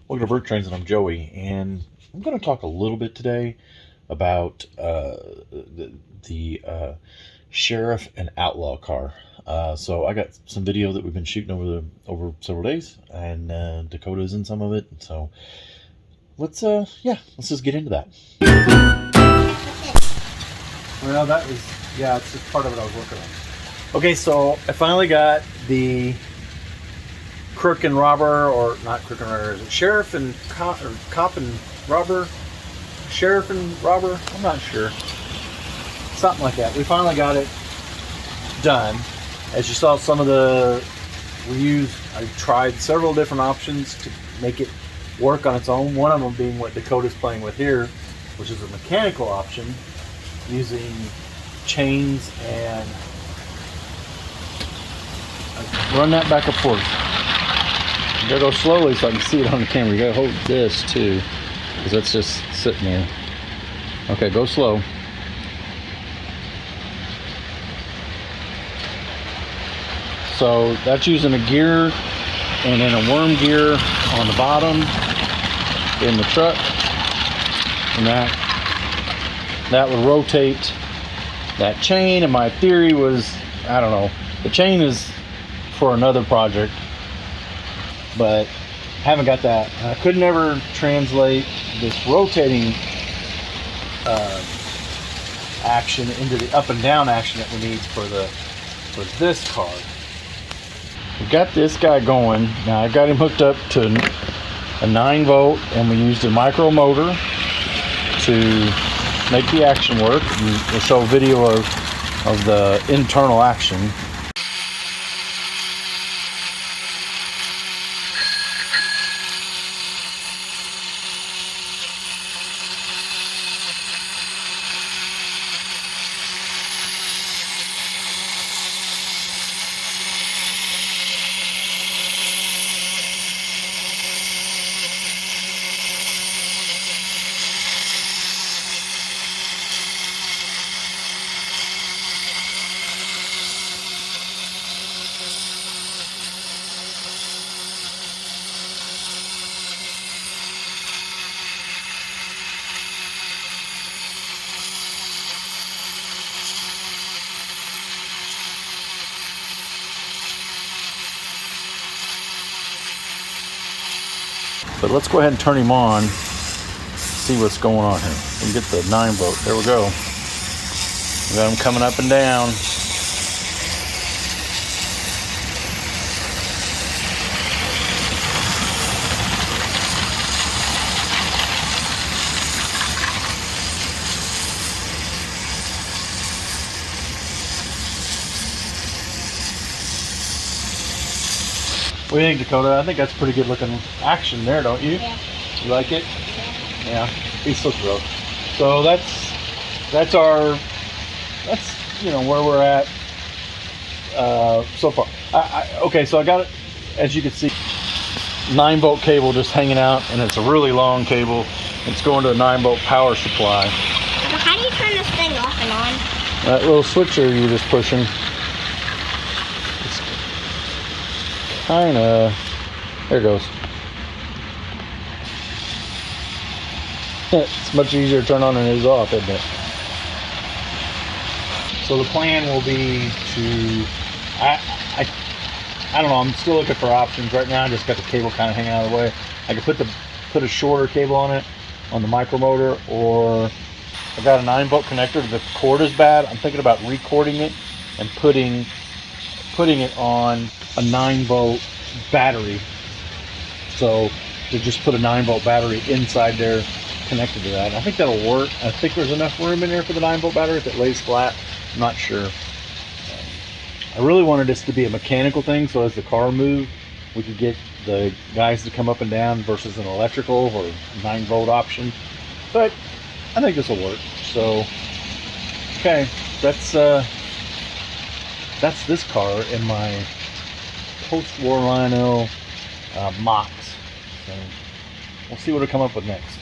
Welcome to Brick Trains, and I'm Joey, and I'm going to talk a little bit today about the sheriff and outlaw car. So I got some video that we've been shooting over several days, and Dakota's in some of it. So let's just get into that. Well, it's just part of what I was working on. Okay, so I finally got the crook and robber, or not crook and robber, is it sheriff and cop, or cop and robber? Sheriff and robber? I'm not sure. Something like that. We finally got it done. As you saw, I tried several different options to make it work on its own. One of them being what Dakota's playing with here, which is a mechanical option using chains and run that back and forth. You gotta go slowly so I can see it on the camera. You gotta hold this too, because that's just sitting there. Okay, go slow. So that's using a gear and then a worm gear on the bottom in the truck, and that would rotate that chain. And my theory was, I don't know, the chain is for another project, but haven't got that. I could never translate this rotating action into the up and down action that we need for this car. We got this guy going. Now I got him hooked up to a 9-volt, and we used a micro motor to make the action work. We'll show a video of the internal action. But let's go ahead and turn him on, see what's going on here. We get the 9-volt. There we go. We got him coming up and down. What do you think, Dakota? I think that's pretty good looking action there, don't you? Yeah. You like it? Yeah. He's so gross. So that's where we're at so far. Okay, so I got it, as you can see, 9-volt cable just hanging out, and it's a really long cable. It's going to a 9-volt power supply. So how do you turn this thing off and on? That little switcher you're just pushing. Kinda. There it goes. It's much easier to turn on than it is off, isn't it? So the plan will be to, I don't know, I'm still looking for options right now. I just got the cable kind of hanging out of the way. I could put a shorter cable on it, on the micro motor, or I got a 9-volt connector. If the cord is bad, I'm thinking about recording it and putting it on a 9-volt battery. So to just put a 9-volt battery inside there connected to that. I think that'll work. I think there's enough room in there for the 9-volt battery if it lays flat. I'm not sure. I really wanted this to be a mechanical thing, so as the car moved, we could get the guys to come up and down versus an electrical or 9-volt option. But I think this will work. So, okay, that's this car in my post-war Lionel Mocs. So we'll see what it'll come up with next.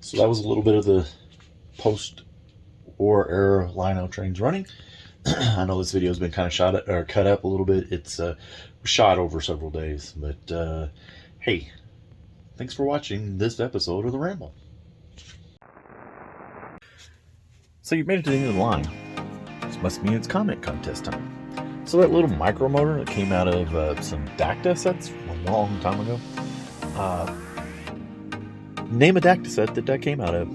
So that was a little bit of the post-war era Lionel trains running. I know this video has been kind of cut up a little bit. It's shot over several days, but hey, thanks for watching this episode of the Ramble. So you made it to the end of the line. This must mean it's comment contest time. So that little micro motor that came out of some Dacta sets a long time ago. Name a Dacta set that came out of.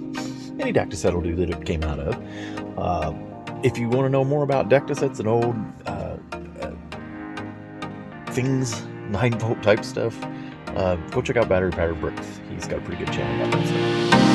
Any Dacta set will do that it came out of. If you want to know more about Dacta sets and old things, 9-volt type stuff, go check out Battery Powered Bricks. He's got a pretty good channel about that stuff.